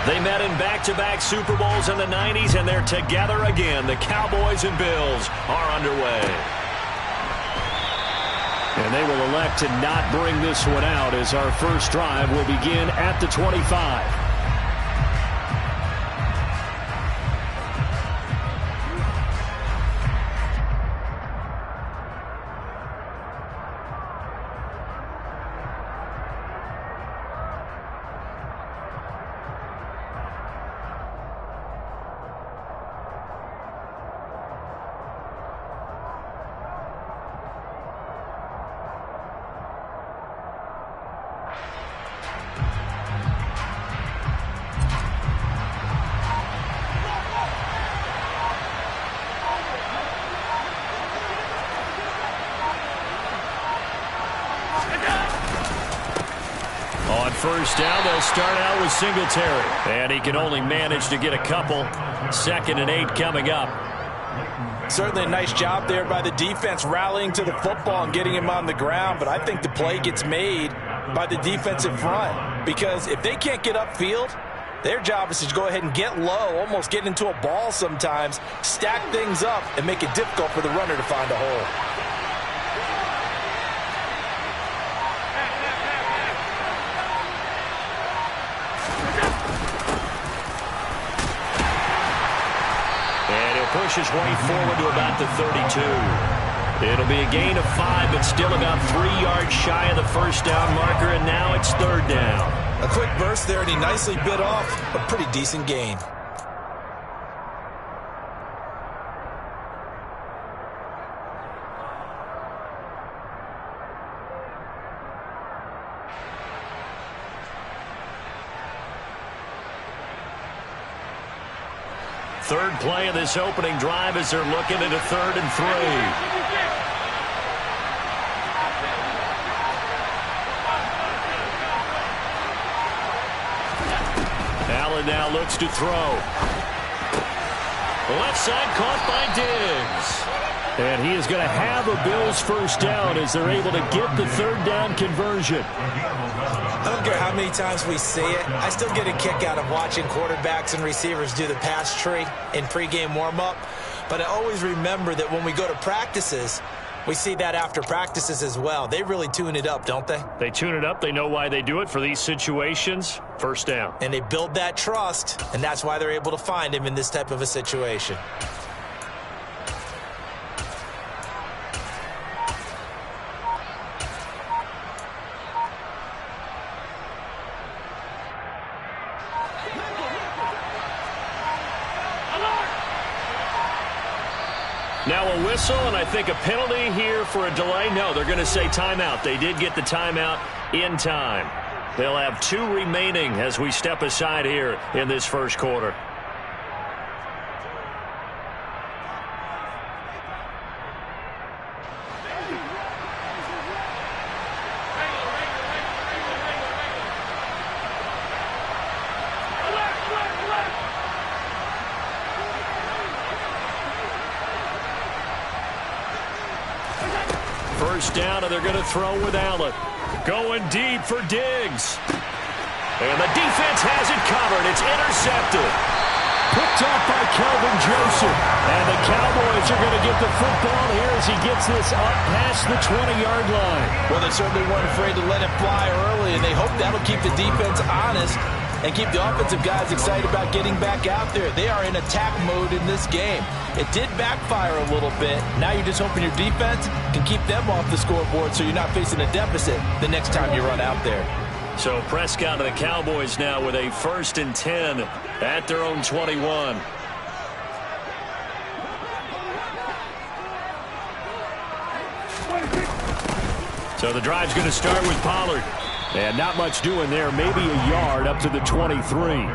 They met in back-to-back Super Bowls in the 90s, and they're together again. The Cowboys and Bills are underway. And they will elect to not bring this one out as our first drive will begin at the 25. On first down, they'll start out with Singletary. And he can only manage to get a couple. 2nd and 8 coming up. Certainly a nice job there by the defense rallying to the football and getting him on the ground. But I think the play gets made by the defensive front. Because if they can't get upfield, their job is to go ahead and get low, almost get into a ball sometimes, stack things up, and make it difficult for the runner to find a hole. Pushes way forward to about the 32. It'll be a gain of 5, but still about 3 yards shy of the first down marker, and now it's 3rd down. A quick burst there, and he nicely bit off a pretty decent gain. Third play of this opening drive as they're looking at a 3rd and 3. Allen now looks to throw. Left side caught by Diggs. And he is going to have a Bills first down as they're able to get the 3rd down conversion. I don't care how many times we see it. I still get a kick out of watching quarterbacks and receivers do the pass tree in pregame warm-up. But I always remember that when we go to practices, we see that after practices as well. They really tune it up, don't they? They tune it up. They know why they do it for these situations. First down. And they build that trust, and that's why they're able to find him in this type of a situation. Now a whistle, and I think a penalty here for a delay. No, they're going to say timeout. They did get the timeout in time. They'll have 2 remaining as we step aside here in this first quarter. First down, and they're going to throw with Allen. Going deep for Diggs. And the defense has it covered. It's intercepted. Picked off by Kelvin Joseph. And the Cowboys are going to get the football here as he gets this up past the 20-yard line. Well, they certainly weren't afraid to let it fly early, and they hope that'll keep the defense honest and keep the offensive guys excited about getting back out there. They are in attack mode in this game. It did backfire a little bit. Now you're just hoping your defense can keep them off the scoreboard so you're not facing a deficit the next time you run out there. So Prescott and the Cowboys now with a 1st and 10 at their own 21. So the drive's going to start with Pollard. And not much doing there, maybe a yard up to the 23.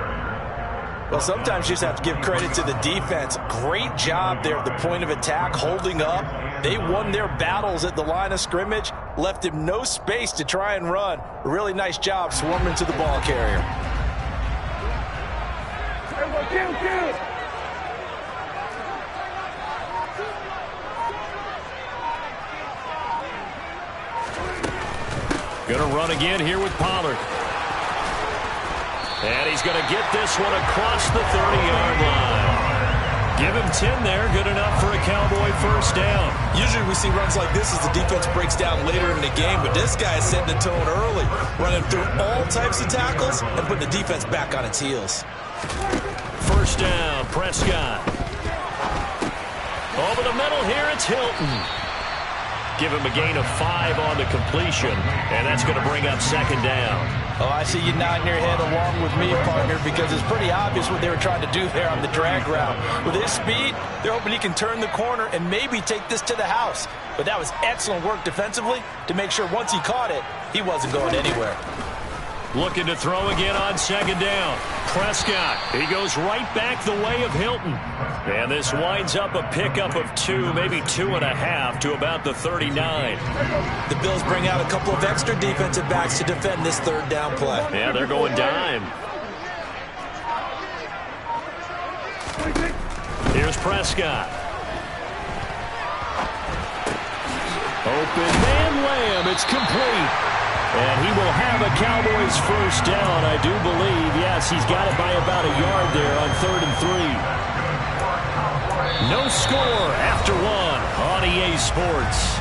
Well, sometimes you just have to give credit to the defense. Great job there at the point of attack, holding up. They won their battles at the line of scrimmage, left him no space to try and run. A really nice job swarming to the ball carrier. Going to run again here with Pollard. And he's going to get this one across the 30-yard line. Give him 10 there. Good enough for a Cowboy first down. Usually we see runs like this as the defense breaks down later in the game, but this guy is setting the tone early, running through all types of tackles and putting the defense back on its heels. First down, Prescott. Over the middle here, it's Hilton. Give him a gain of 5 on the completion, and that's going to bring up second down. Oh, I see you nodding your head along with me, partner, because it's pretty obvious what they were trying to do there on the drag route. With his speed, they're hoping he can turn the corner and maybe take this to the house. But that was excellent work defensively to make sure once he caught it, he wasn't going anywhere. Looking to throw again on second down. Prescott, he goes right back the way of Hilton. And this winds up a pickup of 2, maybe 2.5 to about the 39. The Bills bring out a couple of extra defensive backs to defend this third down play. Yeah, they're going dime. Here's Prescott. Open man Lamb, it's complete. And he will have a Cowboys first down, I do believe. Yes, he's got it by about a yard there on 3rd and 3. No score after 1 on EA Sports.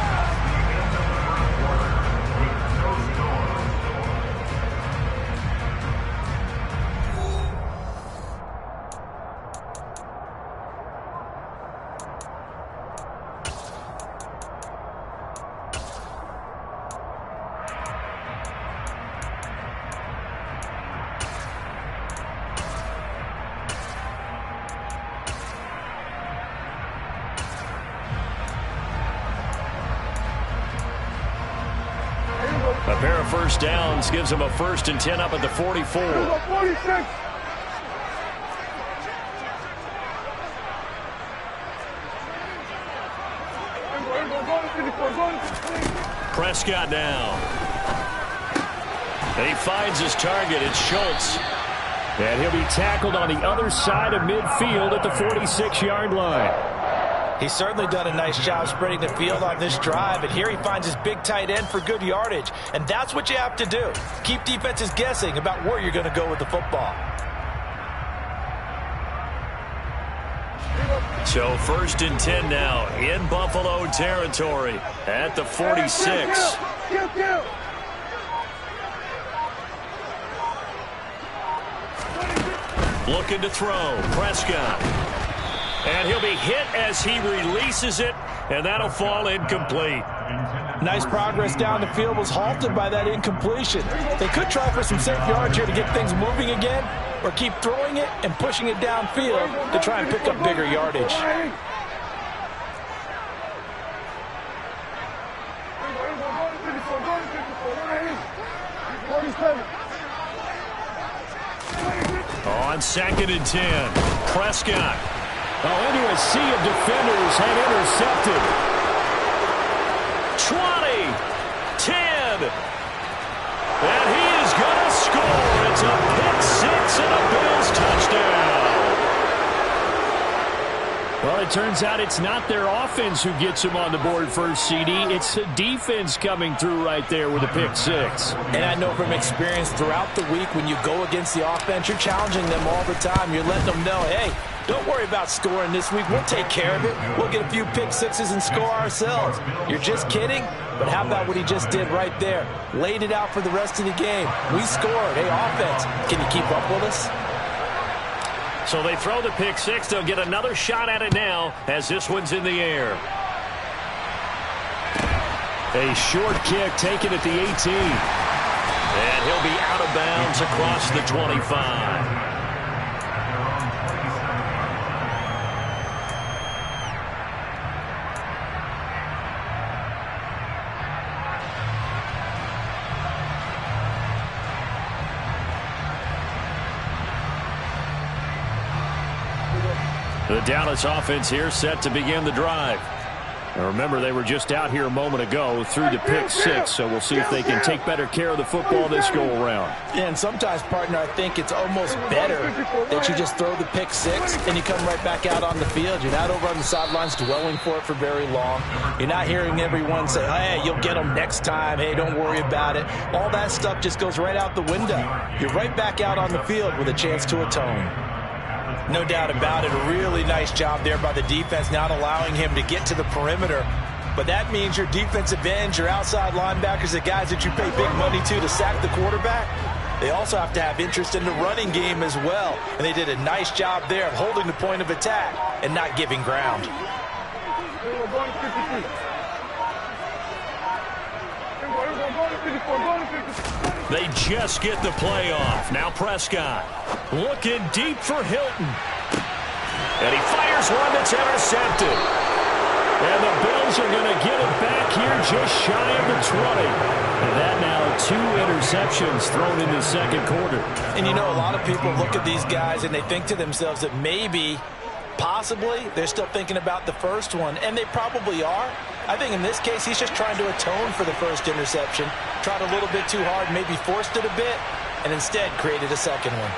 A pair of first downs gives him a 1st and 10 up at the 44. Prescott now. And he finds his target. It's Schultz. And he'll be tackled on the other side of midfield at the 46-yard line. He's certainly done a nice job spreading the field on this drive, and here he finds his big tight end for good yardage. And that's what you have to do. Keep defenses guessing about where you're going to go with the football. So 1st and 10 now in Buffalo territory at the 46. Looking to throw. Prescott. And he'll be hit as he releases it, and that'll fall incomplete. Nice progress down the field, was halted by that incompletion. They could try for some safe yards here to get things moving again, or keep throwing it and pushing it downfield to try and pick up bigger yardage. On 2nd and 10, Prescott. Into a sea of defenders and intercepted. 20, 10, and he is going to score. It's a pick-6 and a Bills touchdown. Well, it turns out it's not their offense who gets him on the board first, CD. It's the defense coming through right there with a pick-6. And I know from experience throughout the week, when you go against the offense, you're challenging them all the time. You're letting them know, hey, don't worry about scoring this week. We'll take care of it. We'll get a few pick-6s and score ourselves. You're just kidding? But how about what he just did right there? Laid it out for the rest of the game. We scored. Hey, offense, can you keep up with us? So they throw the pick-6. They'll get another shot at it now as this one's in the air. A short kick taken at the 18. And he'll be out of bounds across the 25. The Dallas offense here set to begin the drive. And remember, they were just out here a moment ago through the pick six, so we'll see if they can take better care of the football this go-around. Yeah, and sometimes, partner, I think it's almost better that you just throw the pick six and you come right back out on the field. You're not over on the sidelines dwelling for it for very long. You're not hearing everyone say, hey, you'll get them next time. Hey, don't worry about it. All that stuff just goes right out the window. You're right back out on the field with a chance to atone. No doubt about it. A really nice job there by the defense, not allowing him to get to the perimeter. But that means your defensive ends, your outside linebackers, the guys that you pay big money to sack the quarterback, they also have to have interest in the running game as well. And they did a nice job there of holding the point of attack and not giving ground. They just get the play off. Now Prescott looking deep for Hilton. And he fires one that's intercepted. And the Bills are going to get it back here just shy of the 20. And that now 2 interceptions thrown in the second quarter. And you know, a lot of people look at these guys and they think to themselves that maybe, possibly, they're still thinking about the first one. And they probably are. I think in this case, he's just trying to atone for the first interception. Tried a little bit too hard, maybe forced it a bit, and instead created a second one.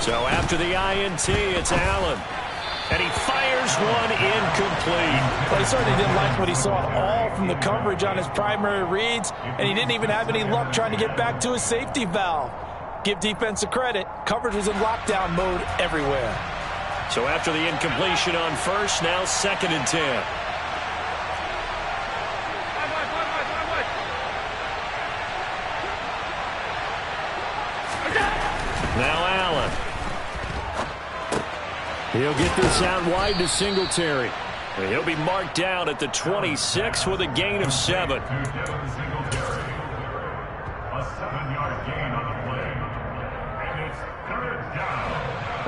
So after the INT, it's Allen. And he fires one incomplete. But he certainly didn't like what he saw at all from the coverage on his primary reads, and he didn't even have any luck trying to get back to his safety valve. Give defense a credit. Coverage was in lockdown mode everywhere. So after the incompletion on first, now 2nd and 10. Now Allen. He'll get this out wide to Singletary. And he'll be marked down at the 26 with a gain of 7.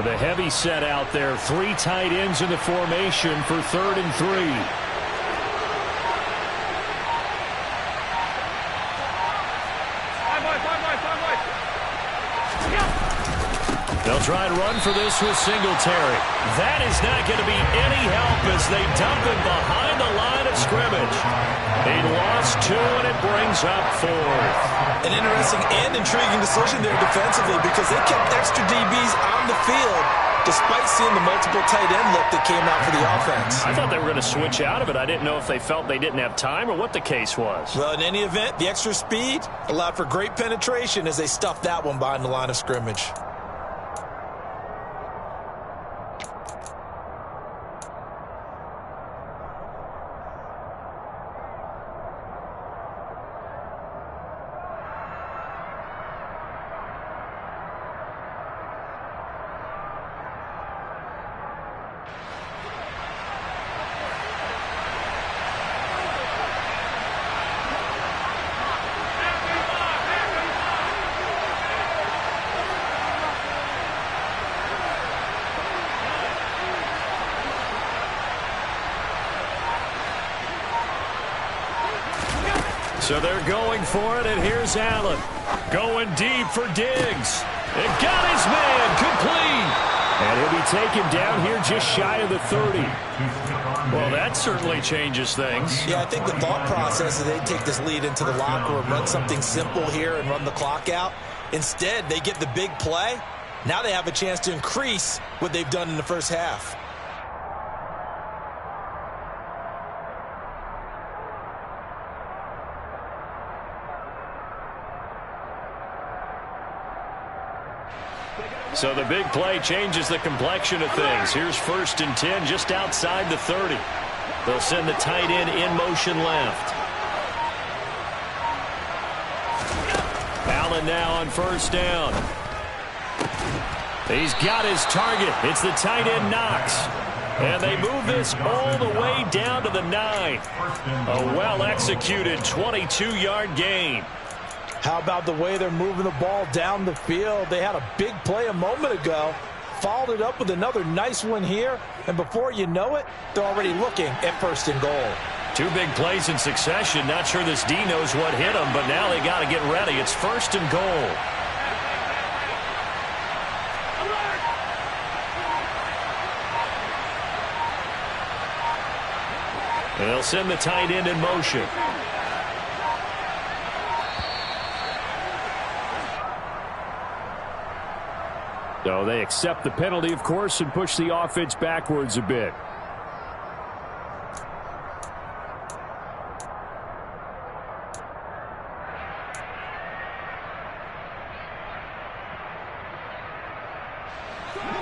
The heavy set out there. 3 tight ends in the formation for 3rd and 3. They'll try and run for this with Singletary. That is not going to be any help as they dump him behind the line of scrimmage. He lost 2, and it brings up 4th. An interesting and intriguing decision there defensively because they kept extra DBs on the field despite seeing the multiple tight end look that came out for the offense. I thought they were going to switch out of it. I didn't know if they felt they didn't have time or what the case was. Well, in any event, the extra speed allowed for great penetration as they stuffed that one behind the line of scrimmage. So they're going for it, and here's Allen. Going deep for Diggs. It got his man complete. And he'll be taken down here just shy of the 30. Well, that certainly changes things. Yeah, I think the thought process is they take this lead into the locker room, run something simple here and run the clock out. Instead, they get the big play. Now they have a chance to increase what they've done in the first half. So the big play changes the complexion of things. Here's 1st and 10 just outside the 30. They'll send the tight end in motion left. Allen now on 1st down. He's got his target. It's the tight end Knox. And they move this all the way down to the 9. A well-executed 22-yard gain. How about the way they're moving the ball down the field? They had a big play a moment ago, followed it up with another nice one here, and before you know it, they're already looking at 1st and goal. 2 big plays in succession. Not sure this D knows what hit them, but now they got to get ready. It's 1st and goal. They'll send the tight end in motion. So they accept the penalty, of course, and push the offense backwards a bit.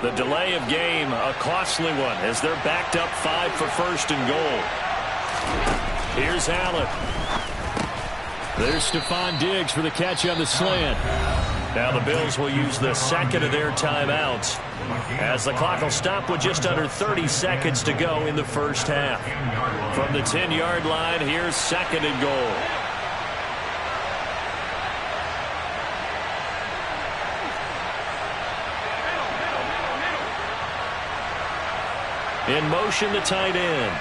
The delay of game, a costly one, as they're backed up 5 for first and goal. Here's Allen. There's Stephon Diggs for the catch on the slant. Now the Bills will use the second of their timeouts, as the clock will stop with just under 30 seconds to go in the first half. From the 10-yard line, here's second and goal. In motion, the tight end.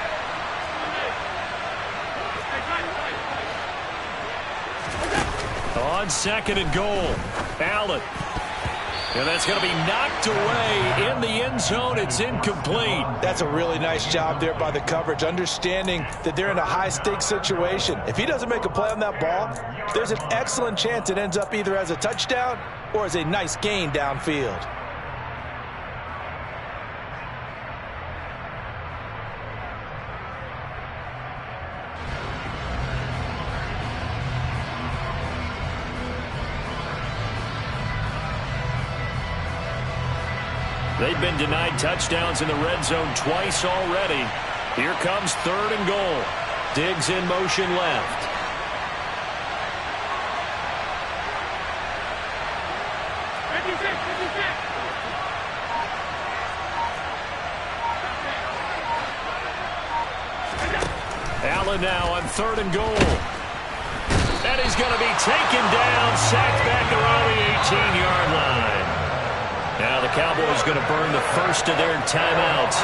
On second and goal, Allen. And that's going to be knocked away in the end zone. It's incomplete. That's a really nice job there by the coverage, understanding that they're in a high-stakes situation. If he doesn't make a play on that ball, there's an excellent chance it ends up either as a touchdown or as a nice gain downfield. They've been denied touchdowns in the red zone twice already. Here comes third and goal. Diggs in motion left. Allen now on third and goal. And he's going to be taken down, sacked back around the 18-yard line. Now the Cowboys going to burn the first of their timeouts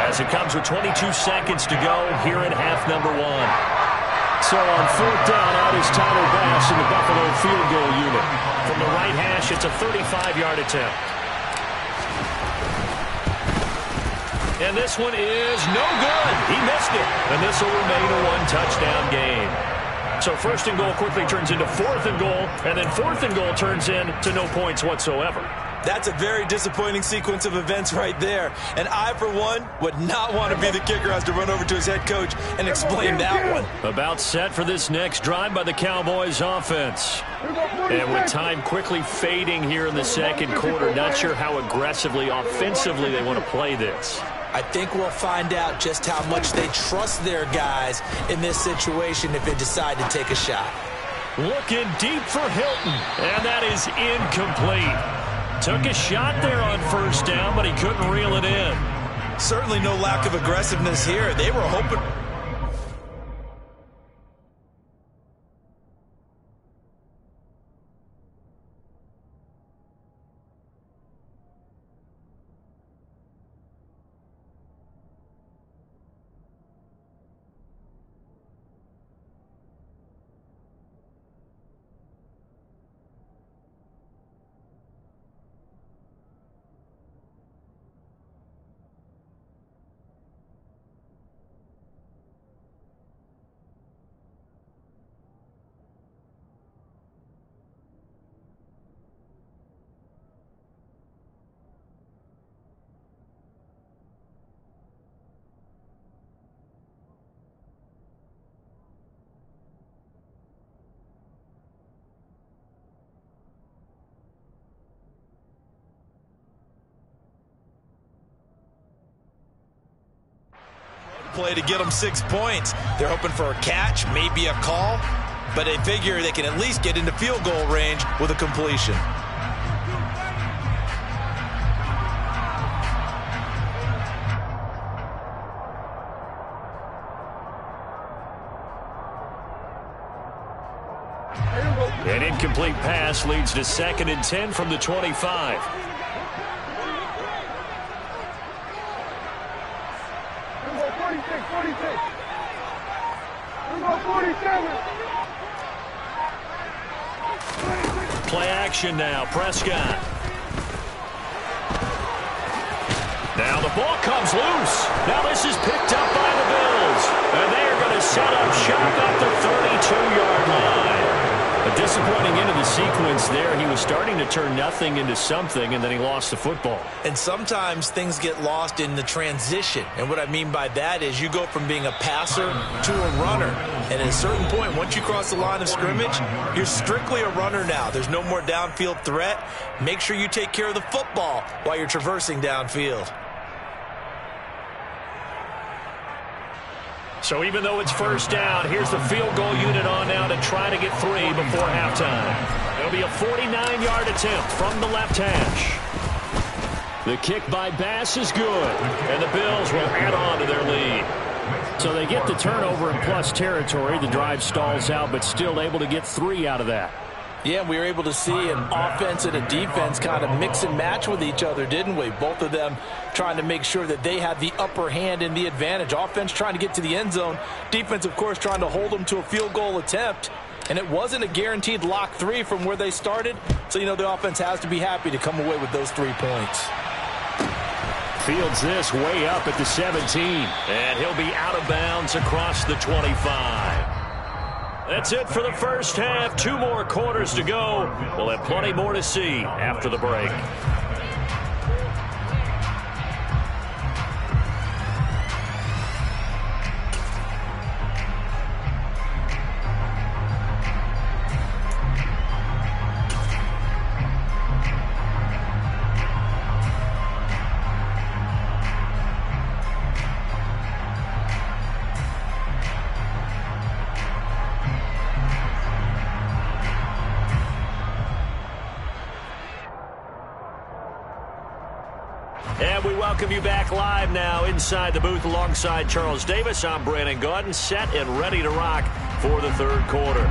as it comes with 22 seconds to go here in half number 1. So on fourth down, out is Tyler Bass in the Buffalo field goal unit. From the right hash, it's a 35-yard attempt. And this one is no good. He missed it. And this will remain a one-touchdown game. So first and goal quickly turns into fourth and goal, and then fourth and goal turns into no points whatsoever. That's a very disappointing sequence of events right there. And I, for one, would not want to be the kicker who has to run over to his head coach and explain that one. About set for this next drive by the Cowboys offense. And with time quickly fading here in the second quarter, not sure how aggressively, offensively they want to play this. I think we'll find out just how much they trust their guys in this situation if they decide to take a shot. Looking deep for Hilton, and that is incomplete. Took a shot there on first down, but he couldn't reel it in. Certainly no lack of aggressiveness here. They were hoping. Play to get them 6 points. They're hoping for a catch, maybe a call, but they figure they can at least get into field goal range with a completion. An incomplete pass leads to 2nd and 10 from the 25. Play action now, Prescott. Now the ball comes loose. Now this is picked up by the Bills. And they're going to set up shop at the 32-yard line. A disappointing end of the sequence there. He was starting to turn nothing into something, and then he lost the football. And sometimes things get lost in the transition. And what I mean by that is you go from being a passer to a runner. And at a certain point, once you cross the line of scrimmage, you're strictly a runner now. There's no more downfield threat. Make sure you take care of the football while you're traversing downfield. So even though it's first down, here's the field goal unit on now to try to get 3 before halftime. It'll be a 49-yard attempt from the left hash. The kick by Bass is good, and the Bills will add on to their lead. So they get the turnover in plus territory. The drive stalls out, but still able to get 3 out of that. Yeah, we were able to see an offense and a defense kind of mix and match with each other, didn't we? Both of them trying to make sure that they had the upper hand and the advantage. Offense trying to get to the end zone. Defense, of course, trying to hold them to a field goal attempt. And it wasn't a guaranteed lock 3 from where they started. So, you know, the offense has to be happy to come away with those 3 points. Fields this way up at the 17. And he'll be out of bounds across the 25. That's it for the first half. 2 more quarters to go. We'll have plenty more to see after the break. And we welcome you back live now inside the booth alongside Charles Davis. I'm Brandon Gaudin, set and ready to rock for the third quarter.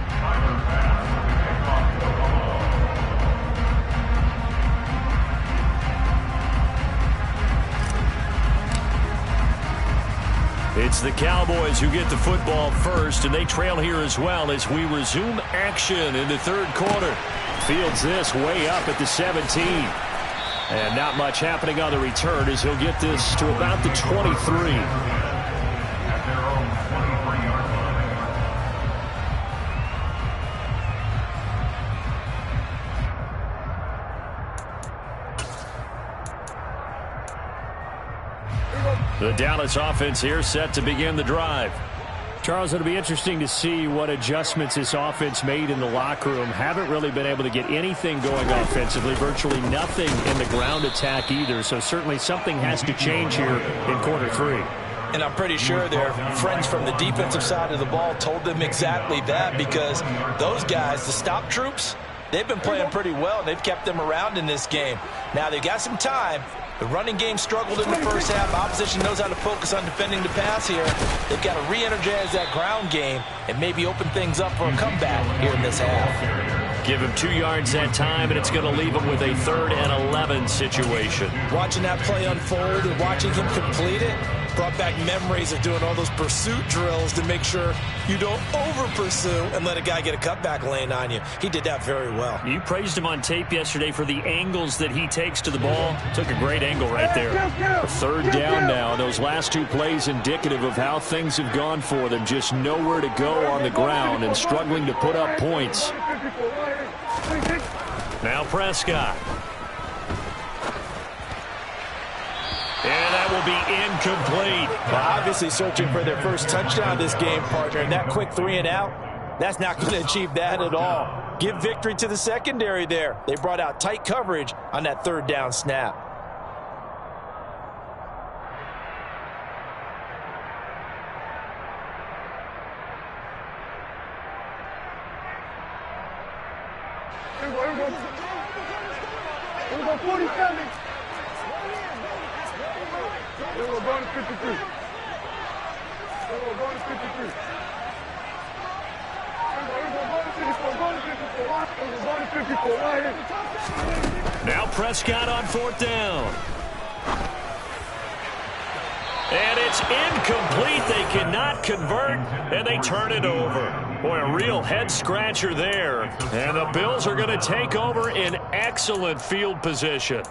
It's the Cowboys who get the football first, and they trail here as well as we resume action in the third quarter. Fields this way up at the 17. And not much happening on the return as he'll get this to about the 23. The Dallas offense here set to begin the drive. Charles, it'll be interesting to see what adjustments this offense made in the locker room. Haven't really been able to get anything going offensively, virtually nothing in the ground attack either. So certainly something has to change here in quarter 3. And I'm pretty sure their friends from the defensive side of the ball told them exactly that, because those guys, the stop troops, they've been playing pretty well. They've kept them around in this game. Now they've got some time. The running game struggled in the first half. Opposition knows how to focus on defending the pass here. They've got to re-energize that ground game and maybe open things up for a comeback here in this half. Give him 2 yards that time, and it's going to leave him with a 3rd and 11 situation. Watching that play unfold and watching him complete it brought back memories of doing all those pursuit drills to make sure you don't over-pursue and let a guy get a cutback lane on you. He did that very well. You praised him on tape yesterday for the angles that he takes to the ball. Took a great angle right there. 3rd down now. Those last 2 plays indicative of how things have gone for them. Just nowhere to go on the ground and struggling to put up points. Now Prescott. And that will be incomplete. Well, obviously searching for their first touchdown this game, partner. And that quick 3 and out, that's not going to achieve that at all. Give victory to the secondary there. They brought out tight coverage on that 3rd down snap. Here we go, 47. We're going to 53. We're going to 53. Now Prescott on 4th down. And it's incomplete. They cannot convert, and they turn it over. Boy, a real head-scratcher there. And the Bills are going to take over in excellent field position.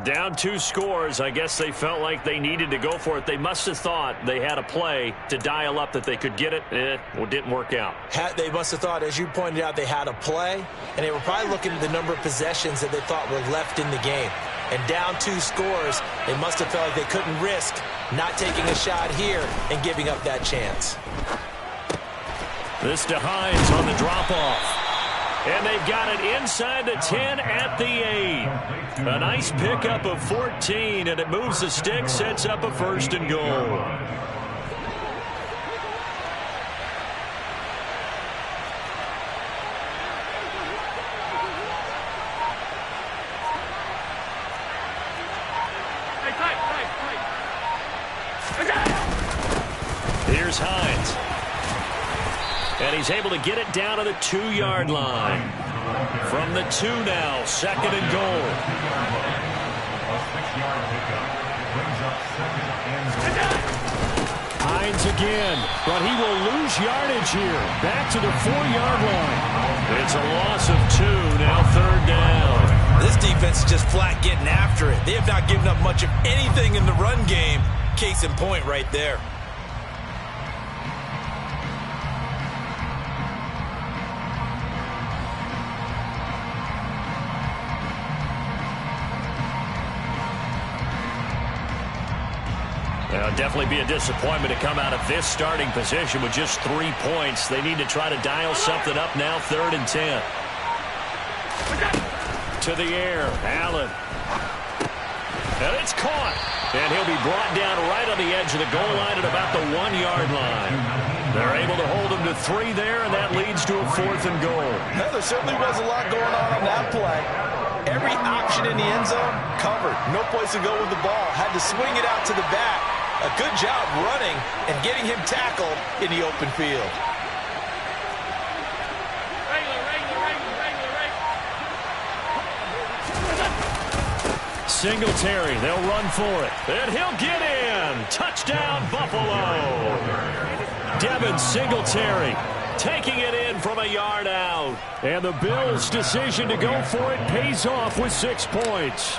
Down 2 scores. I guess they felt like they needed to go for it. They must have thought they had a play to dial up that they could get it. It didn't work out. They must have thought, as you pointed out, they had a play, and they were probably looking at the number of possessions that they thought were left in the game. And down 2 scores, they must have felt like they couldn't risk not taking a shot here and giving up that chance. This to Hines on the drop-off. And they've got it inside the 10 at the 8. A nice pickup of 14, and it moves the stick, sets up a 1st and goal. Here's Hines. And he's able to get it down to the 2-yard line. From the 2 now, 2nd and goal. Hines again, but he will lose yardage here. Back to the 4-yard line. It's a loss of 2, now 3rd down. This defense is just flat getting after it. They have not given up much of anything in the run game. Case in point right there. It'll definitely be a disappointment to come out of this starting position with just 3 points. They need to try to dial something up now, 3rd and 10. To the air, Allen. And it's caught. And he'll be brought down right on the edge of the goal line at about the 1-yard line. They're able to hold him to 3 there, and that leads to a 4th and goal. There certainly was a lot going on that play. Every option in the end zone covered. No place to go with the ball. Had to swing it out to the back. A good job running and getting him tackled in the open field. Singletary, they'll run for it. And he'll get in. Touchdown, Buffalo. Devin Singletary taking it in from a yard out. And the Bills' decision to go for it pays off with 6 points.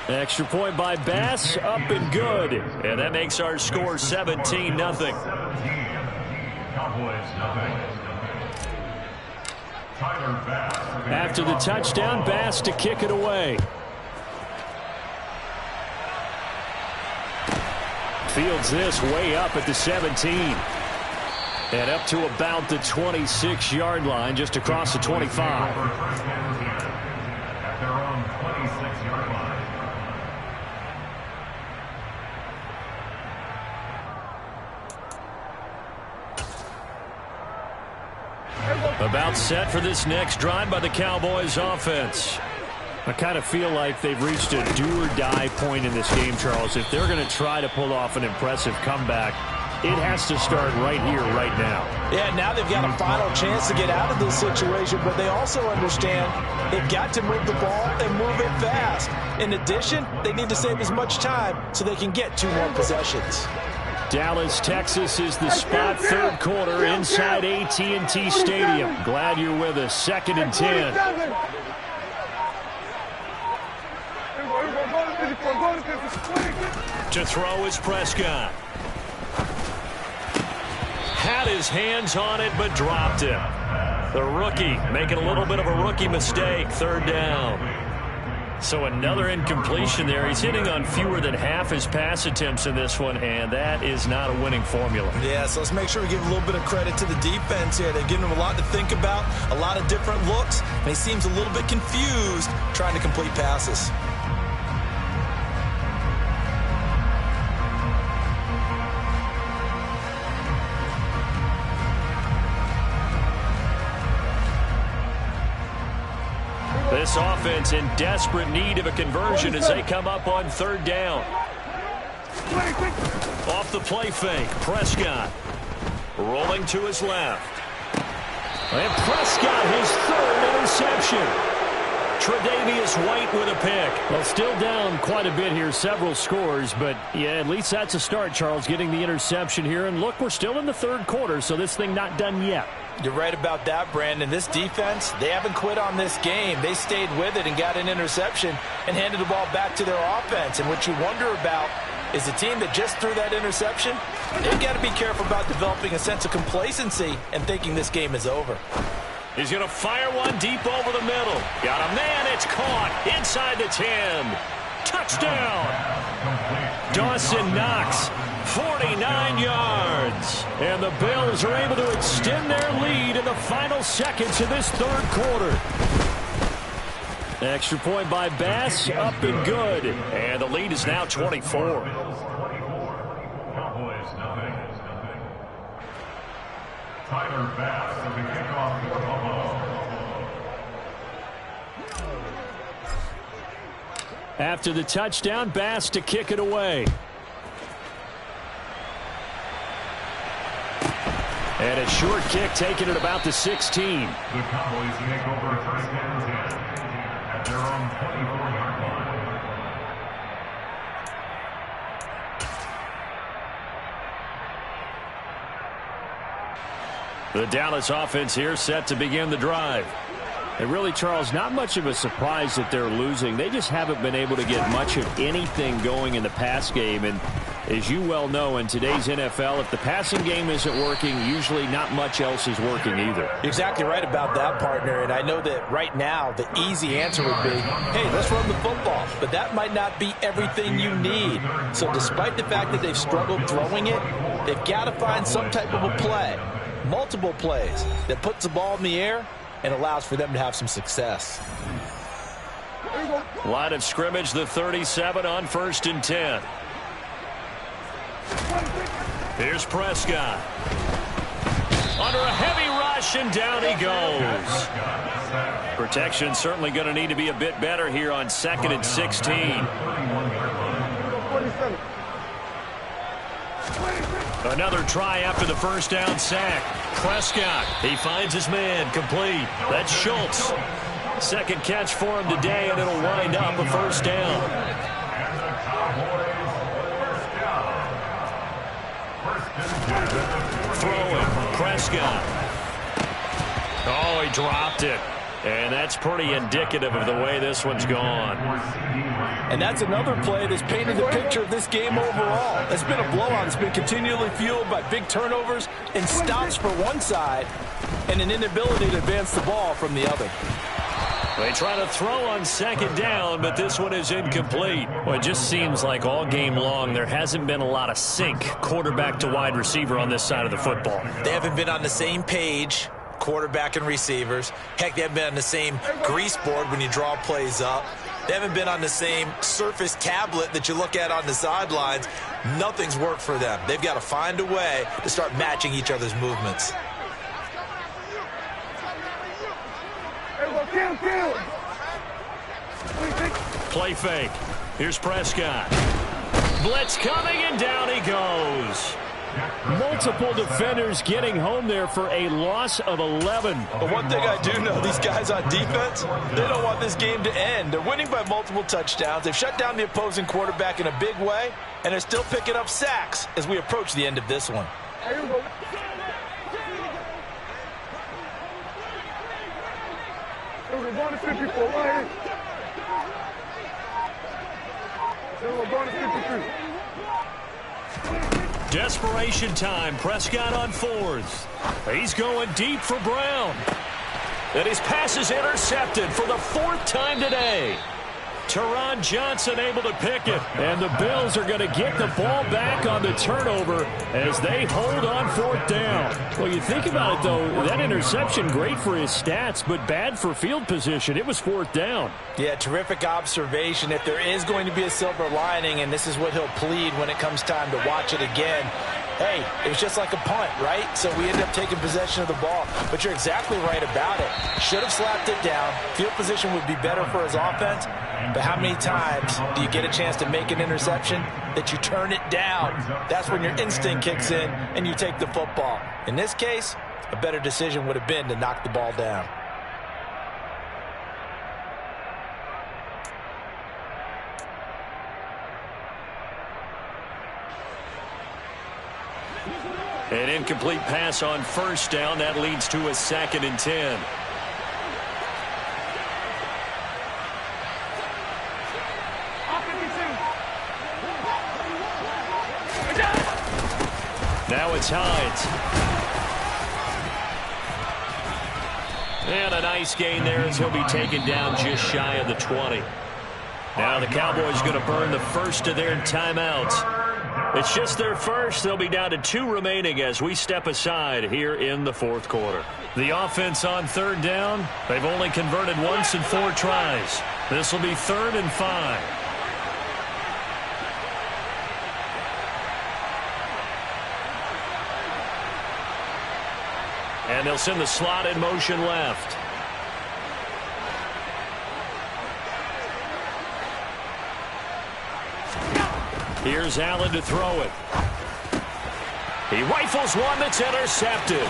Extra point by Bass, up and good. And that makes our score 17-0. After the touchdown, Bass to kick it away. Fields this way up at the 17. And up to about the 26-yard line, just across the 25. At their own 26-yard line. About set for this next drive by the Cowboys offense. I kind of feel like they've reached a do-or-die point in this game, Charles. If they're going to try to pull off an impressive comeback, it has to start right here, right now. Yeah, now they've got a final chance to get out of this situation, but they also understand they've got to move the ball and move it fast. In addition, they need to save as much time so they can get 2 more possessions. Dallas, Texas is the spot, 3rd quarter inside AT&T Stadium. Glad you're with us. 2nd and 10. To throw is Prescott. Had his hands on it, but dropped it. The rookie making a little bit of a rookie mistake. 3rd down. So another incompletion there. He's hitting on fewer than half his pass attempts in this one, and that is not a winning formula. Yeah, so let's make sure we give a little bit of credit to the defense here. They've given him a lot to think about, a lot of different looks, and he seems a little bit confused trying to complete passes. This offense in desperate need of a conversion as they come up on 3rd down. Off the play fake, Prescott rolling to his left. And Prescott, his 3rd interception. Tre'Davious White with a pick. Well, still down quite a bit here, several scores, but yeah, at least that's a start, Charles, getting the interception here. And look, we're still in the third quarter, so this thing not done yet. You're right about that, Brandon. This defense, they haven't quit on this game. They stayed with it and got an interception and handed the ball back to their offense. And what you wonder about is the team that just threw that interception, they've got to be careful about developing a sense of complacency and thinking this game is over. He's going to fire one deep over the middle. Got a man. It's caught inside the 10. Touchdown. Dawson Knox, 49 yards. And the Bills are able to extend their lead in the final seconds of this third quarter. Extra point by Bass, up and good. And the lead is now 24. Tyler Bass to the kickoff for Buffalo. After the touchdown, Bass to kick it away. And a short kick taken at about the 16. The Cowboys take over first and 10 at their own 24-yard line. The Dallas offense here set to begin the drive. And really, Charles, not much of a surprise that they're losing. They just haven't been able to get much of anything going in the pass game. And as you well know, in today's NFL, if the passing game isn't working, usually not much else is working either. You're exactly right about that, partner. And I know that right now the easy answer would be, hey, let's run the football. But that might not be everything you need. So despite the fact that they've struggled throwing it, they've got to find some type of a play, multiple plays, that puts the ball in the air and allows for them to have some success. Line of scrimmage, the 37 on 1st and 10. Here's Prescott. Under a heavy rush, and down he goes. Protection certainly going to need to be a bit better here on 2nd and 16. Another try after the first down sack. Prescott, he finds his man, complete. That's Schultz. Second catch for him today, and it'll wind up a first down. Throwing, Prescott. Oh, he dropped it. And that's pretty indicative of the way this one's gone. And that's another play that's painted the picture of this game overall. It's been a blowout. It's been continually fueled by big turnovers and stops for one side and an inability to advance the ball from the other. They try to throw on 2nd down, but this one is incomplete. Well, it just seems like all game long there hasn't been a lot of sync quarterback to wide receiver on this side of the football. They haven't been on the same page, quarterback and receivers. Heck, they haven't been on the same grease board when you draw plays up. They haven't been on the same Surface tablet that you look at on the sidelines. Nothing's worked for them. They've got to find a way to start matching each other's movements. Play fake. Here's Prescott. Blitz coming, and down he goes. Multiple defenders getting home there for a loss of 11. But one thing I do know, these guys on defense, they don't want this game to end. They're winning by multiple touchdowns. They've shut down the opposing quarterback in a big way, and they're still picking up sacks as we approach the end of this one. Desperation time. Prescott on 4th. He's going deep for Brown. And his pass is intercepted for the 4th time today. Teron Johnson able to pick it. And the Bills are going to get the ball back on the turnover as they hold on 4th down. Well, you think about it, though, that interception, great for his stats, but bad for field position. It was 4th down. Yeah, terrific observation. If there is going to be a silver lining, and this is what he'll plead when it comes time to watch it again, hey, it was just like a punt, right? So we end up taking possession of the ball. But you're exactly right about it. Should have slapped it down. Field position would be better for his offense. But how many times do you get a chance to make an interception that you turn it down? That's when your instinct kicks in and you take the football. In this case, a better decision would have been to knock the ball down. An incomplete pass on first down. That leads to a 2nd and 10. Now it's Hines. And a nice gain there as he'll be taken down just shy of the 20. Now the Cowboys going to burn the first of their timeouts. It's just their first. They'll be down to 2 remaining as we step aside here in the 4th quarter. The offense on 3rd down. They've only converted once in 4 tries. This will be 3rd and 5. And they'll send the slot in motion left. Here's Allen to throw it. He rifles one that's intercepted.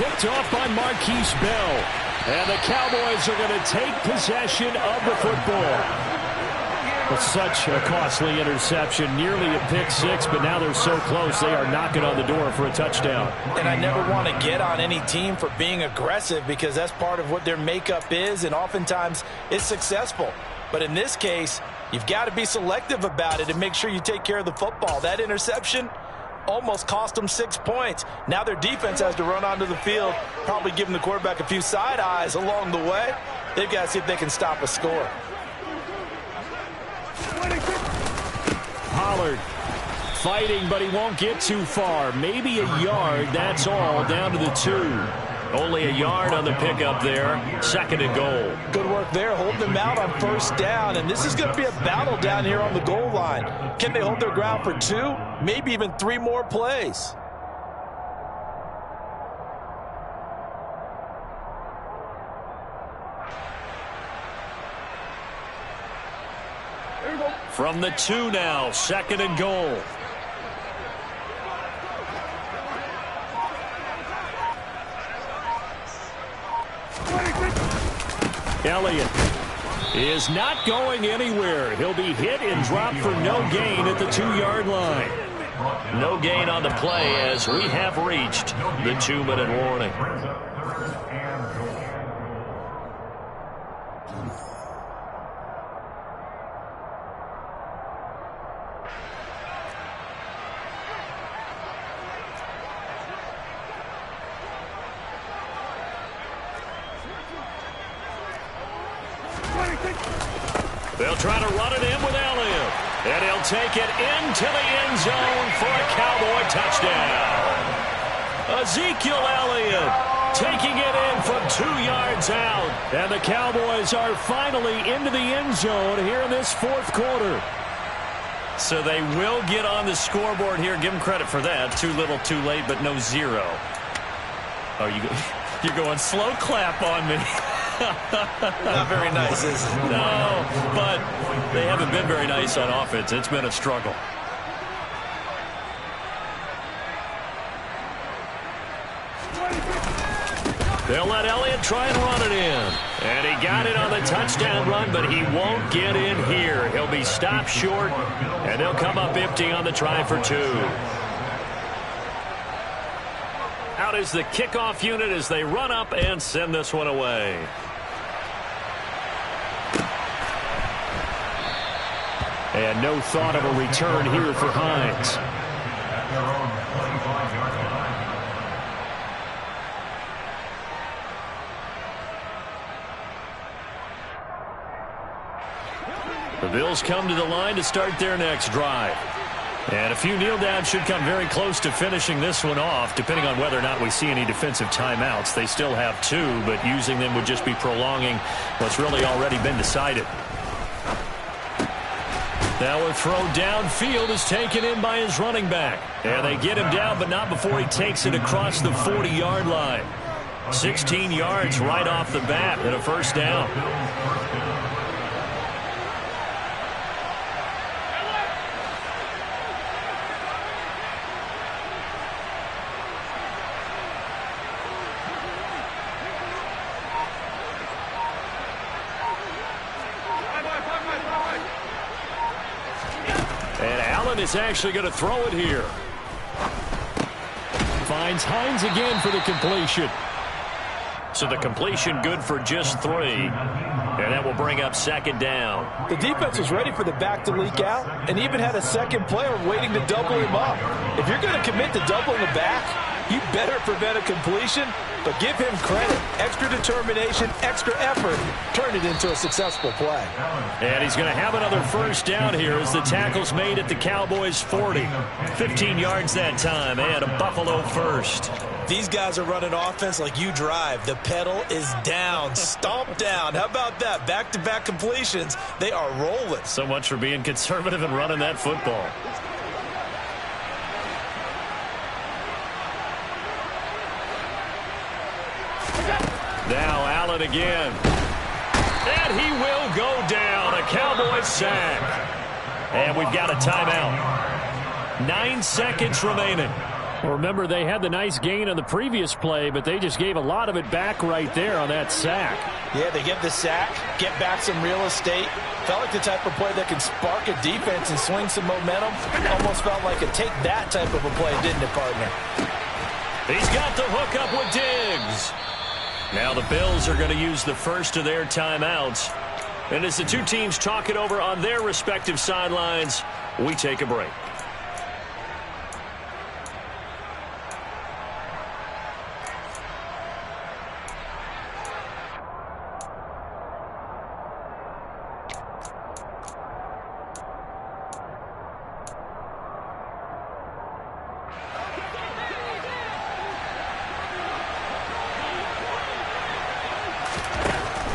Picked off by Marquise Bell. And the Cowboys are going to take possession of the football. It's such a costly interception, nearly a pick 6, but now they're so close they are knocking on the door for a touchdown. And I never want to get on any team for being aggressive because that's part of what their makeup is, and oftentimes it's successful. But in this case, you've got to be selective about it and make sure you take care of the football. That interception almost cost them 6 points. Now their defense has to run onto the field, probably giving the quarterback a few side eyes along the way. They've got to see if they can stop a score. Pollard fighting, but he won't get too far. Maybe a yard, that's all, down to the 2. Only a yard on the pickup there. 2nd and goal. Good work there, holding them out on 1st down, and this is going to be a battle down here on the goal line. Can they hold their ground for 2, maybe even 3 more plays? From the 2 now, 2nd and goal. Elliott is not going anywhere. He'll be hit and dropped for no gain at the 2-yard line. No gain on the play as we have reached the 2-minute warning. They'll try to run it in with Elliott. And he'll take it into the end zone for a Cowboy touchdown. Ezekiel Elliott taking it in from 2 yards out. And the Cowboys are finally into the end zone here in this 4th quarter. So they will get on the scoreboard here. Give them credit for that. Too little, too late, but no 0. Oh, you're going slow clap on me. Not very nice, is it? No, but they haven't been very nice on offense. It's been a struggle. They'll let Elliott try and run it in. And he got it on the touchdown run, but he won't get in here. He'll be stopped short, and they'll come up empty on the try for 2. Out is the kickoff unit as they run up and send this one away. And no thought of a return here for Hines. The Bills come to the line to start their next drive. And a few kneel downs should come very close to finishing this one off, depending on whether or not we see any defensive timeouts. They still have 2, but using them would just be prolonging what's really already been decided. Now a throw downfield is taken in by his running back. And they get him down, but not before he takes it across the 40-yard line. 16 yards right off the bat and a 1st down. And Allen is actually going to throw it here. Finds Hines again for the completion. So the completion good for just 3. And that will bring up second down. The defense was ready for the back to leak out and even had a second player waiting to double him up. If you're going to commit to doubling the back, you better prevent a completion, but give him credit. Extra determination, extra effort, turn it into a successful play. And he's going to have another first down here as the tackle's made at the Cowboys' 40. 15 yards that time, and a Buffalo first. These guys are running offense like you drive. The pedal is down, stomp down. How about that? Back-to-back completions. They are rolling. So much for being conservative and running that football. Now Allen again. And he will go down. A Cowboys sack. And we've got a timeout. 9 seconds remaining. Well, remember, they had the nice gain on the previous play, but they just gave a lot of it back right there on that sack. Yeah, they get the sack, get back some real estate. Felt like the type of play that can spark a defense and swing some momentum. Almost felt like a take that type of a play, didn't it, partner? He's got the hook up with Diggs. Now the Bills are going to use the first of their timeouts. And as the two teams talk it over on their respective sidelines, we take a break.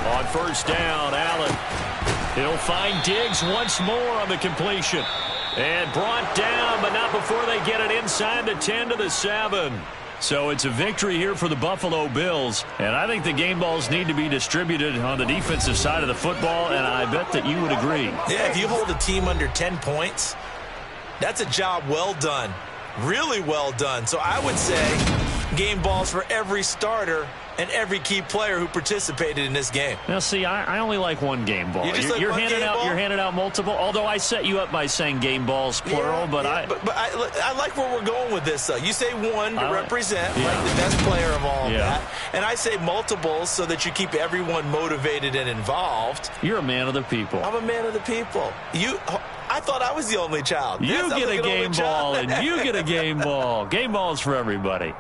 On first down, Allen. He'll find Diggs once more on the completion. And brought down, but not before they get it inside the 10 to the 7. So it's a victory here for the Buffalo Bills. And I think the game balls need to be distributed on the defensive side of the football, and I bet that you would agree. Yeah, if you hold a team under 10 points, that's a job well done. Really well done. So I would say game balls for every starter and every key player who participated in this game. Now, see, I only like one game ball. You're handing out multiple. Although I set you up by saying game balls plural, but I like where we're going with this. Though you say one to represent like the best player of all of that, and I say multiples so that you keep everyone motivated and involved. You're a man of the people. I'm a man of the people. I thought I was the only child. You get a game ball, and you get a game ball. Game balls for everybody.